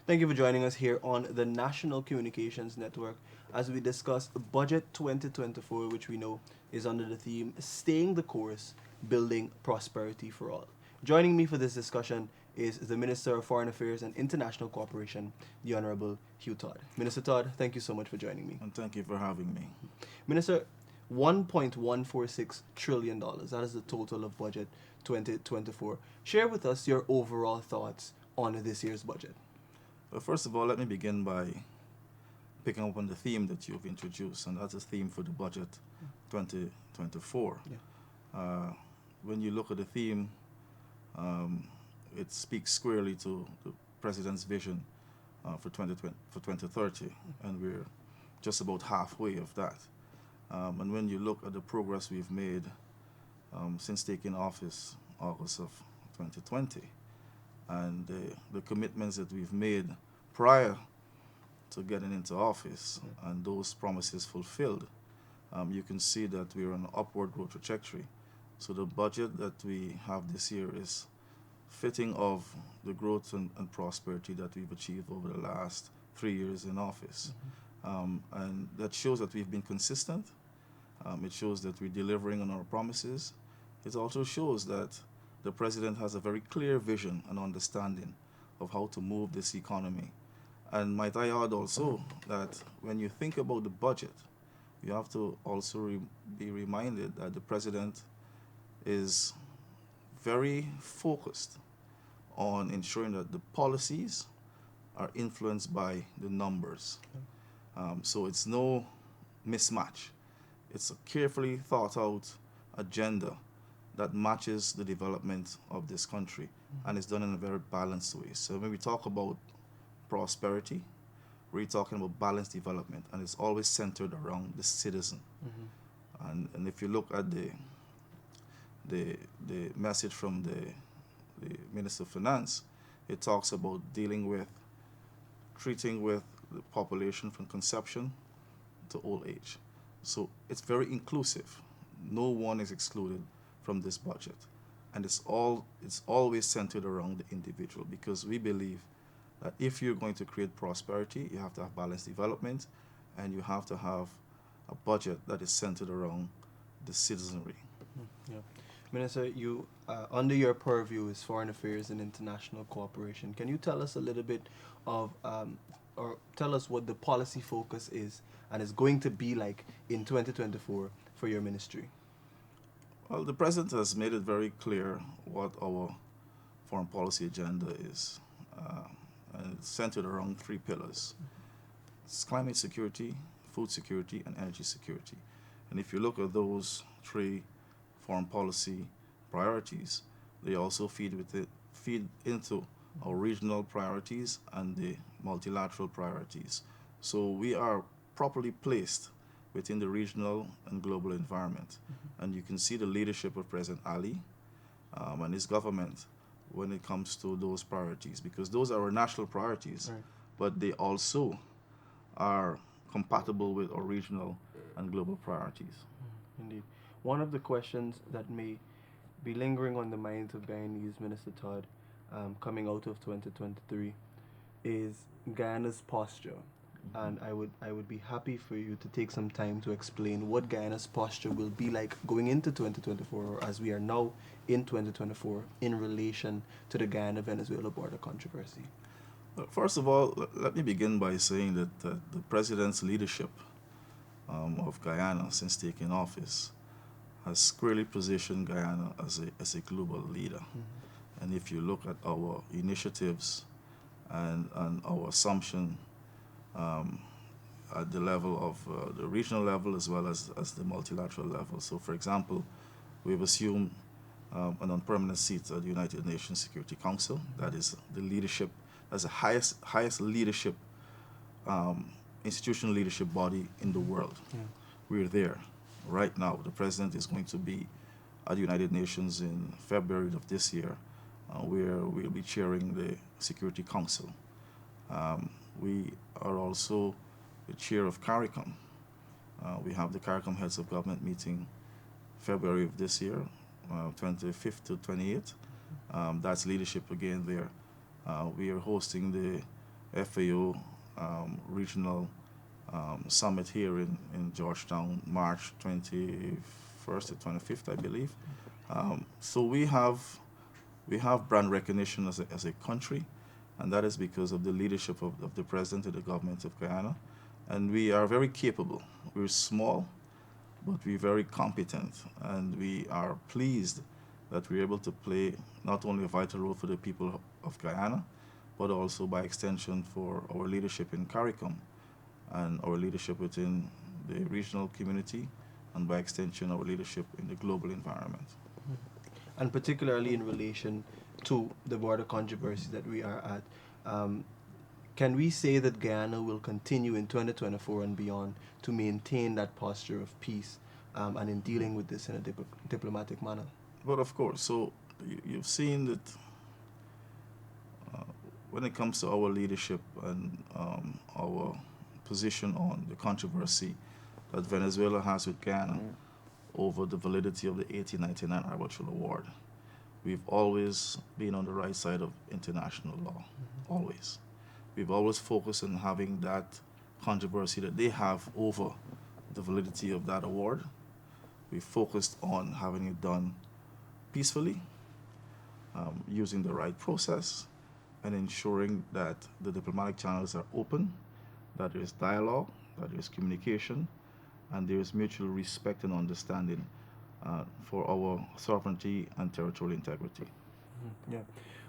Thank you for joining us here on the National Communications Network as we discuss Budget 2024, which we know is under the theme Staying the Course, Building Prosperity for All. Joining me for this discussion is the Minister of Foreign Affairs and International Cooperation, the Honorable Hugh Todd. Minister Todd, thank you so much for joining me. And thank you for having me. Minister, $1.146 trillion, that is the total of Budget 2024. Share with us your overall thoughts on this year's budget. Well, first of all, let me begin by picking up on the theme that you've introduced, and that's the theme for the budget 2024. When you look at the theme, it speaks squarely to the President's vision for 2030, and we're just about halfway of that. And when you look at the progress we've made since taking office August of 2020, and the commitments that we've made prior to getting into office, and those promises fulfilled, you can see that we're on an upward growth trajectory. So the budget that we have this year is fitting of the growth and prosperity that we've achieved over the last 3 years in office. And that shows that we've been consistent. It shows that we're delivering on our promises. It also shows that the President has a very clear vision and understanding of how to move this economy. And might I add also that when you think about the budget, you have to also be reminded that the President is very focused on ensuring that the policies are influenced by the numbers. So it's no mismatch. It's a carefully thought out agenda that matches the development of this country, and it's done in a very balanced way. So when we talk about prosperity, we're talking about balanced development, and it's always centered around the citizen. And if you look at the message from the Minister of Finance, it talks about treating with the population from conception to old age. So it's very inclusive. No one is excluded from this budget. And it's always centered around the individual, because we believe that if you're going to create prosperity, you have to have balanced development, and you have to have a budget that is centered around the citizenry. Yeah. Minister, you under your purview is foreign affairs and international cooperation. Can you tell us a little bit of, or tell us what the policy focus is and is going to be like in 2024 for your ministry? Well, the President has made it very clear what our foreign policy agenda is. And it's centered around 3 pillars. It's climate security, food security, and energy security. And if you look at those 3 foreign policy priorities, they also feed into our regional priorities and the multilateral priorities. So we are properly placed within the regional and global environment. And you can see the leadership of President Ali and his government when it comes to those priorities, because those are our national priorities, Right. but they also are compatible with our regional and global priorities. Indeed. One of the questions that may be lingering on the minds of Guyanese, Minister Todd, coming out of 2023 is Guyana's posture. And I would be happy for you to take some time to explain what Guyana's posture will be like going into 2024, or as we are now in 2024, in relation to the Guyana-Venezuela border controversy. First of all, let me begin by saying that the President's leadership of Guyana since taking office has squarely positioned Guyana as a global leader. And if you look at our initiatives and our assumption at the level of the regional level as well as the multilateral level. So, for example, we've assumed a non-permanent seat at the United Nations Security Council. That is the leadership, that's the highest leadership, institutional leadership body in the world. We're there right now. The President is going to be at the United Nations in February of this year, where we'll be chairing the Security Council. We are also the chair of CARICOM. We have the CARICOM Heads of Government meeting February of this year, 25th to 28th. That's leadership again there. We are hosting the FAO regional summit here in Georgetown, March 21st to 25th, I believe. So we have brand recognition as a country, and that is because of the leadership of the president of the government of Guyana. And we are very capable. We're small, but we're very competent, and we are pleased that we're able to play not only a vital role for the people of Guyana, but also by extension for our leadership in CARICOM and our leadership within the regional community, and by extension our leadership in the global environment. And particularly in relation to the border controversy that we are at, can we say that Guyana will continue in 2024 and beyond to maintain that posture of peace and in dealing with this in a diplomatic manner? But of course, so you've seen that when it comes to our leadership and our position on the controversy that Venezuela has with Guyana over the validity of the 1899 Arbitral Award, we've always been on the right side of international law, always. We've always focused on having that controversy that they have over the validity of that award. We focused on having it done peacefully, using the right process, and ensuring that the diplomatic channels are open, that there is dialogue, that there is communication, and there is mutual respect and understanding for our sovereignty and territorial integrity. Yeah,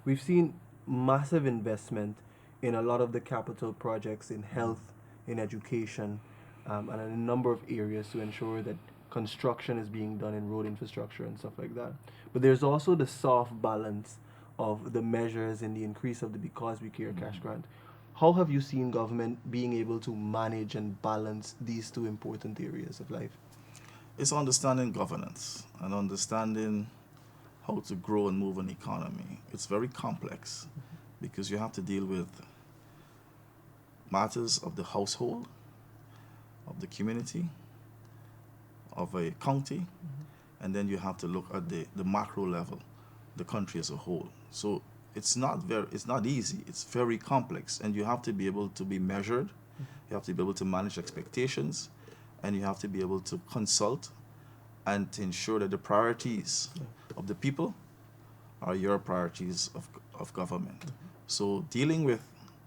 we've seen massive investment in a lot of the capital projects in health, in education, and in a number of areas to ensure that construction is being done in road infrastructure and stuff like that. But there's also the soft balance of the measures in the increase of the Because We Care cash grant. How have you seen government being able to manage and balance these two important areas of life? It's understanding governance and understanding how to grow and move an economy. It's very complex because you have to deal with matters of the household, of the community, of a county, and then you have to look at the macro level, the country as a whole. So it's not easy. It's very complex, and you have to be able to be measured. You have to be able to manage expectations, and you have to be able to consult and to ensure that the priorities of the people are your priorities of government. So dealing with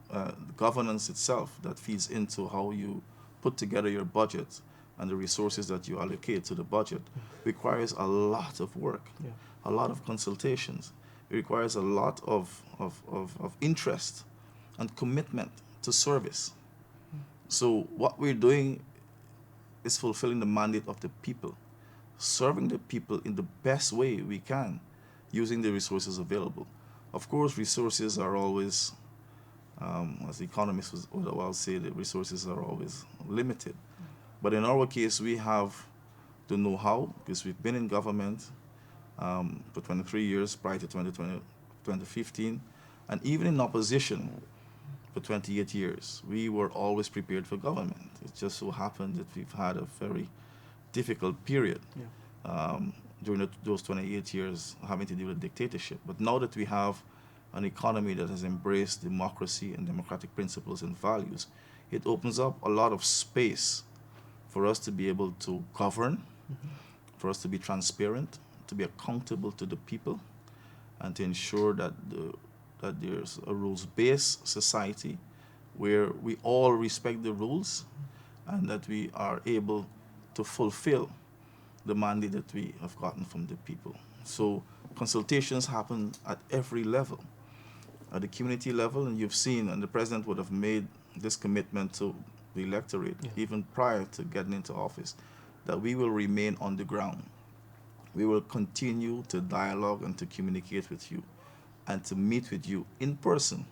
the governance itself that feeds into how you put together your budget and the resources that you allocate to the budget requires a lot of work, a lot of consultations. It requires a lot of interest and commitment to service. So what we're doing is fulfilling the mandate of the people, serving the people in the best way we can, using the resources available. Of course, resources are always, as economists would well say, the resources are always limited. But in our case, we have the know-how because we've been in government for 23 years prior to 2015, and even in opposition for 28 years, we were always prepared for government. It just so happened that we've had a very difficult period during those 28 years having to deal with dictatorship. But now that we have an economy that has embraced democracy and democratic principles and values, it opens up a lot of space for us to be able to govern, for us to be transparent, to be accountable to the people, and to ensure that there's a rules-based society where we all respect the rules and that we are able to fulfill the mandate that we have gotten from the people. So consultations happen at every level, at the community level, and you've seen, and the president would have made this commitment to the electorate even prior to getting into office, that we will remain on the ground. We will continue to dialogue and to communicate with you and to meet with you in person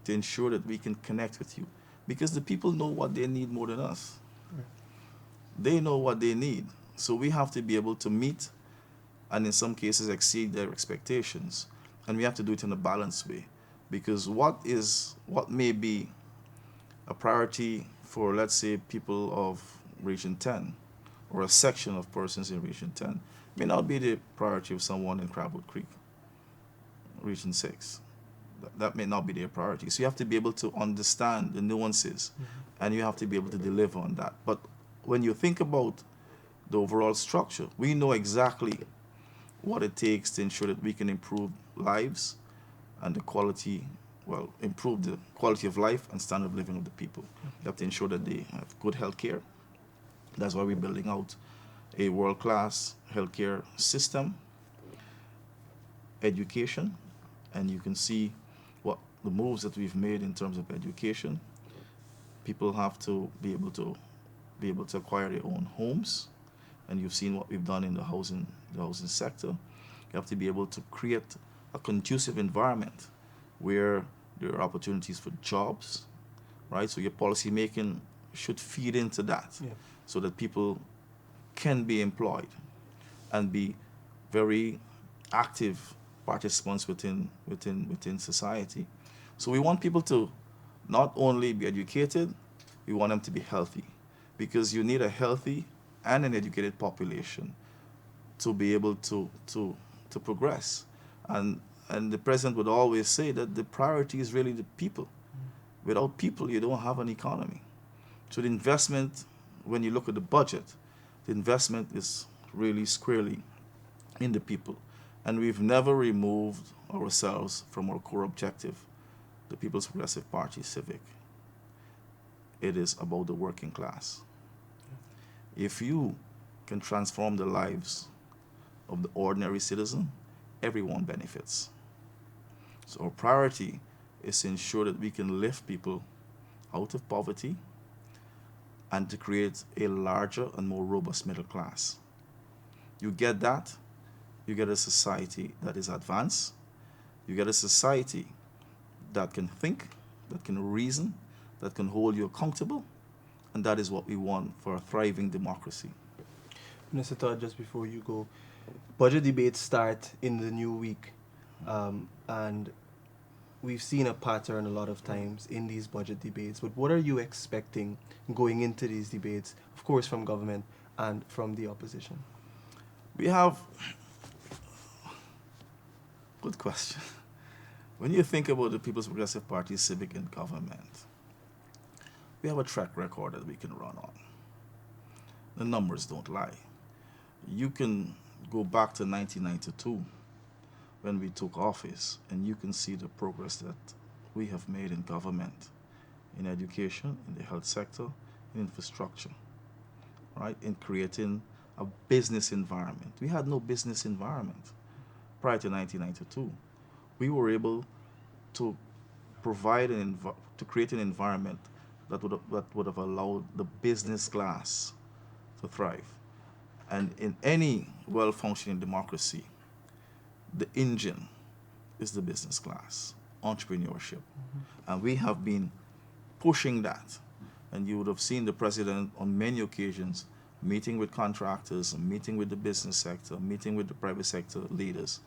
to ensure that we can connect with you, because the people know what they need more than us. They know what they need. So we have to be able to meet and in some cases exceed their expectations. And we have to do it in a balanced way, because what may be a priority for, let's say, people of Region 10 or a section of persons in Region 10 may not be the priority of someone in Crabwood Creek, Region 6. that may not be their priority. So you have to be able to understand the nuances, and you have to be able to deliver on that. But when you think about the overall structure, we know exactly what it takes to ensure that we can improve lives and the quality, well, improve the quality of life and standard of living of the people. You have to ensure that they have good health care. That's why we're building out a world-class healthcare system, education, and you can see what the moves that we've made in terms of education. People have to be able to acquire their own homes, and you've seen what we've done in the housing sector. You have to be able to create a conducive environment where there are opportunities for jobs, right? So your policy making should feed into that, so that people can be employed and be very active participants within society. So we want people to not only be educated, we want them to be healthy, because you need a healthy and an educated population to be able to progress. And the president would always say that the priority is really the people. Without people, you don't have an economy. So the investment, when you look at the budget, the investment is really squarely in the people. And we've never removed ourselves from our core objective, the People's Progressive Party Civic. It is about the working class. If you can transform the lives of the ordinary citizen, everyone benefits. So our priority is to ensure that we can lift people out of poverty and to create a larger and more robust middle class. You get that, you get a society that is advanced, you get a society that can think, that can reason, that can hold you accountable, and that is what we want for a thriving democracy. Mr. Todd, just before you go, budget debates start in the new week, and we've seen a pattern a lot of times in these budget debates. But what are you expecting going into these debates, of course, from government and from the opposition? We have, good question. When you think about the People's Progressive Party civic in government, we have a track record that we can run on. The numbers don't lie. You can go back to 1992 when we took office, and you can see the progress that we have made in government, in education, in the health sector, in infrastructure, right? In creating a business environment. We had no business environment prior to 1992. We were able to provide to create an environment that would have allowed the business class to thrive. And in any well-functioning democracy, the engine is the business class, entrepreneurship. And we have been pushing that. And you would have seen the president on many occasions meeting with contractors, meeting with the business sector, meeting with the private sector leaders,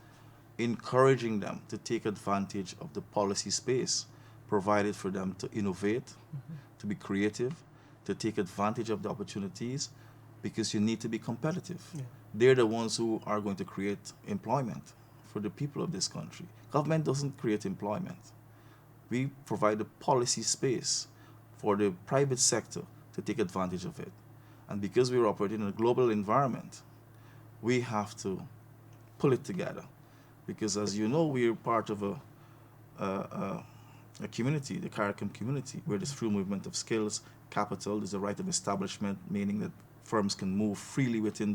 encouraging them to take advantage of the policy space provided for them to innovate, to be creative, to take advantage of the opportunities, because you need to be competitive. They're the ones who are going to create employment for the people of this country. Government doesn't create employment. We provide the policy space for the private sector to take advantage of it. And because we're operating in a global environment, we have to pull it together. Because as you know, we're part of a community, the 𝐁𝐔𝐃𝐆𝐄 community, where there's free movement of skills, capital, there's a right of establishment, meaning that firms can move freely within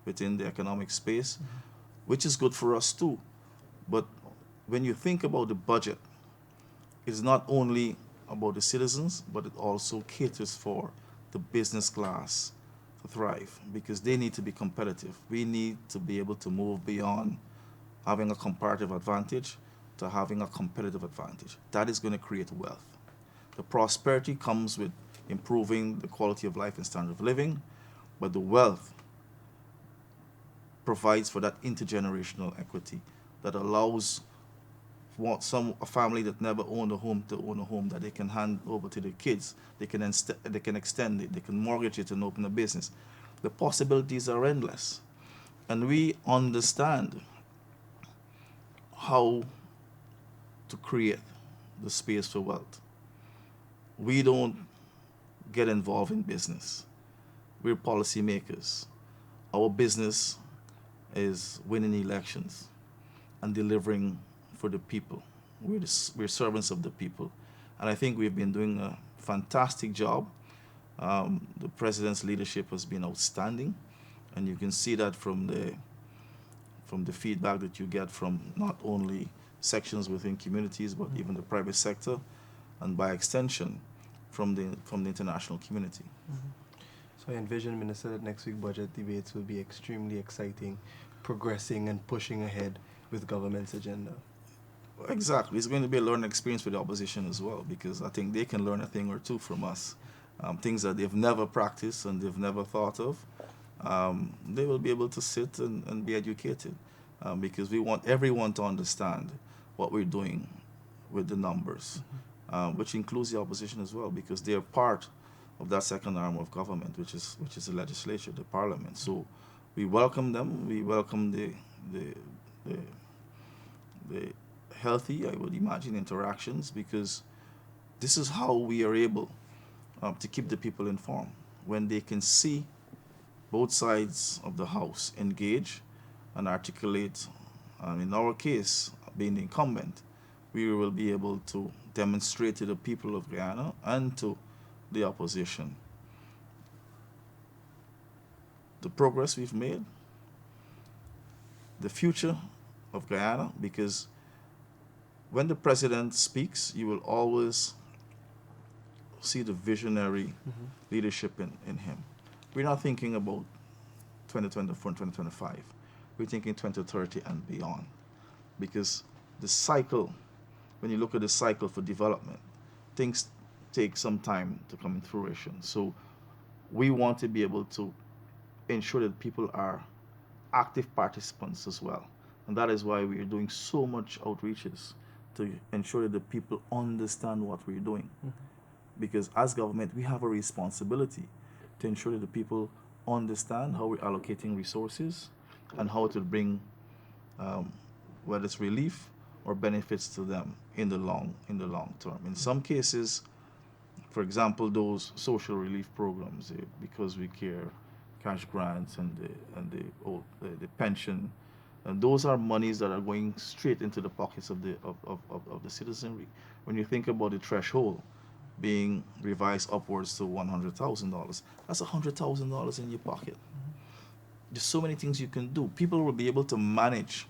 the economic space, which is good for us too. But when you think about the budget, it's not only about the citizens, but it also caters for the business class to thrive, because they need to be competitive. We need to be able to move beyond having a comparative advantage to having a competitive advantage. That is going to create wealth. The prosperity comes with improving the quality of life and standard of living, but the wealth provides for that intergenerational equity that allows a family that never owned a home to own a home that they can hand over to their kids. They can extend it, they can mortgage it and open a business. The possibilities are endless. And we understand how to create the space for wealth. We don't get involved in business. We're policymakers. Our business is winning elections and delivering for the people. We're servants of the people. And I think we've been doing a fantastic job. The president's leadership has been outstanding. And you can see that from the feedback that you get from not only sections within communities, but even the private sector, and by extension, from the international community. So I envision, Minister, that next week's budget debates will be extremely exciting, progressing and pushing ahead with government's agenda. Exactly. It's going to be a learning experience for the opposition as well, because I think they can learn a thing or two from us. Things that they've never practiced and they've never thought of. They will be able to sit and be educated, because we want everyone to understand what we're doing with the numbers, which includes the opposition as well, because they are part of that second arm of government, which is the legislature, the parliament. So we welcome them. We welcome the healthy, I would imagine, interactions, because this is how we are able to keep the people informed. When they can see both sides of the house engage and articulate, in our case, being the incumbent, we will be able to demonstrate to the people of Guyana and to the opposition the progress we've made, the future of Guyana, because when the president speaks, you will always see the visionary leadership in him. We're not thinking about 2024 and 2025. We're thinking 2030 and beyond. Because the cycle, when you look at the cycle for development, things take some time to come in fruition. So we want to be able to ensure that people are active participants as well. And that is why we are doing so much outreaches, to ensure that the people understand what we're doing. Because as government, we have a responsibility to ensure that the people understand how we're allocating resources and how it will bring, whether it's relief or benefits to them in the long term. In some cases, for example, those social relief programs, because we care, cash grants and the pension, and those are monies that are going straight into the pockets of the citizenry. When you think about the threshold being revised upwards to $100,000, that's $100,000 in your pocket. There's so many things you can do. People will be able to manage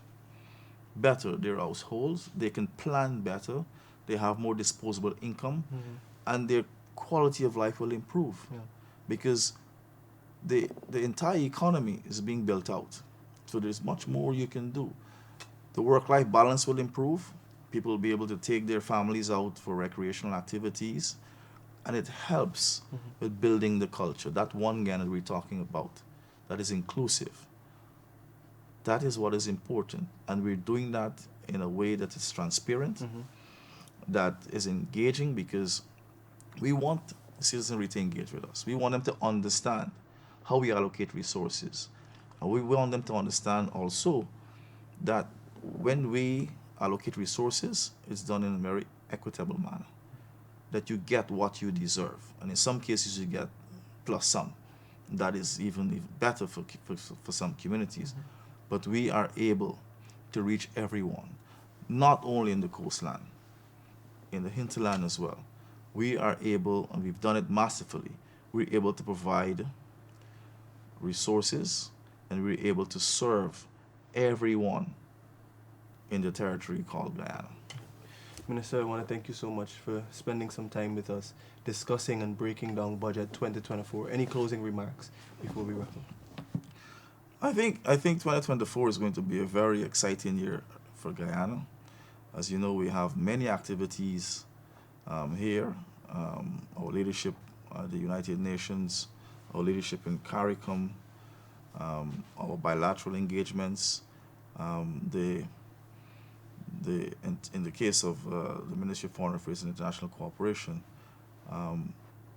better their households. They can plan better. They have more disposable income, and their quality of life will improve, because the entire economy is being built out. So there's much more you can do. The work-life balance will improve. People will be able to take their families out for recreational activities, and it helps with building the culture. That one Ghana we're talking about, that is inclusive. That is what is important, and we're doing that in a way that is transparent, that is engaging, because we want citizenry to engage with us. We want them to understand how we allocate resources. And we want them to understand also that when we allocate resources, it's done in a very equitable manner, that you get what you deserve. And in some cases, you get plus some. That is even better for some communities. But we are able to reach everyone, not only in the coastline, in the hinterland as well. We are able, and we've done it masterfully, we're able to provide resources, and we're able to serve everyone in the territory called Guyana. Minister, I want to thank you so much for spending some time with us, discussing and breaking down budget 2024. Any closing remarks before we wrap up? I think 2024 is going to be a very exciting year for Guyana. As you know, we have many activities here. Our leadership at the United Nations, our leadership in CARICOM, our bilateral engagements, in the case of the Ministry of Foreign Affairs and International Cooperation,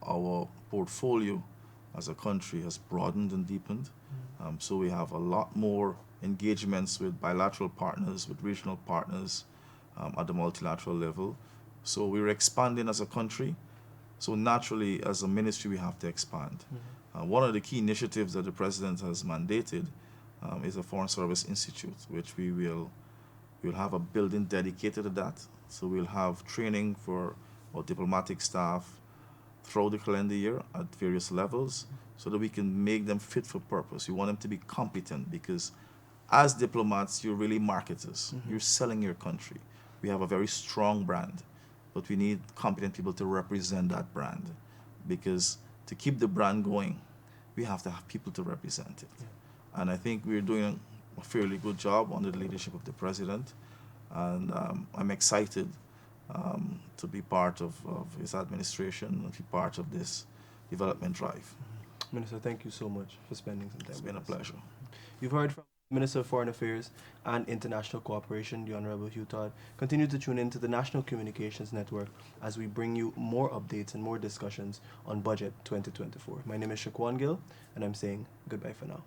our portfolio as a country has broadened and deepened. So we have a lot more engagements with bilateral partners, with regional partners, at the multilateral level. So we're expanding as a country. So naturally, as a ministry, we have to expand. One of the key initiatives that the president has mandated is a Foreign Service Institute, which we'll have a building dedicated to that. So we'll have training for our diplomatic staff throughout the calendar year at various levels so that we can make them fit for purpose. We want them to be competent because as diplomats, you're really marketers. You're selling your country. We have a very strong brand, but we need competent people to represent that brand because to keep the brand going, we have to have people to represent it. Yeah. And I think we're doing a fairly good job under the leadership of the president. And I'm excited to be part of his administration and be part of this development drive. Minister, thank you so much for spending some time It's been a pleasure. You've heard from Minister of Foreign Affairs and International Cooperation, the Honorable Hugh Todd. Continue to tune in to the National Communications Network as we bring you more updates and more discussions on Budget 2024. My name is 𝐁𝐔𝐃𝐆𝐄𝐓, and I'm saying goodbye for now.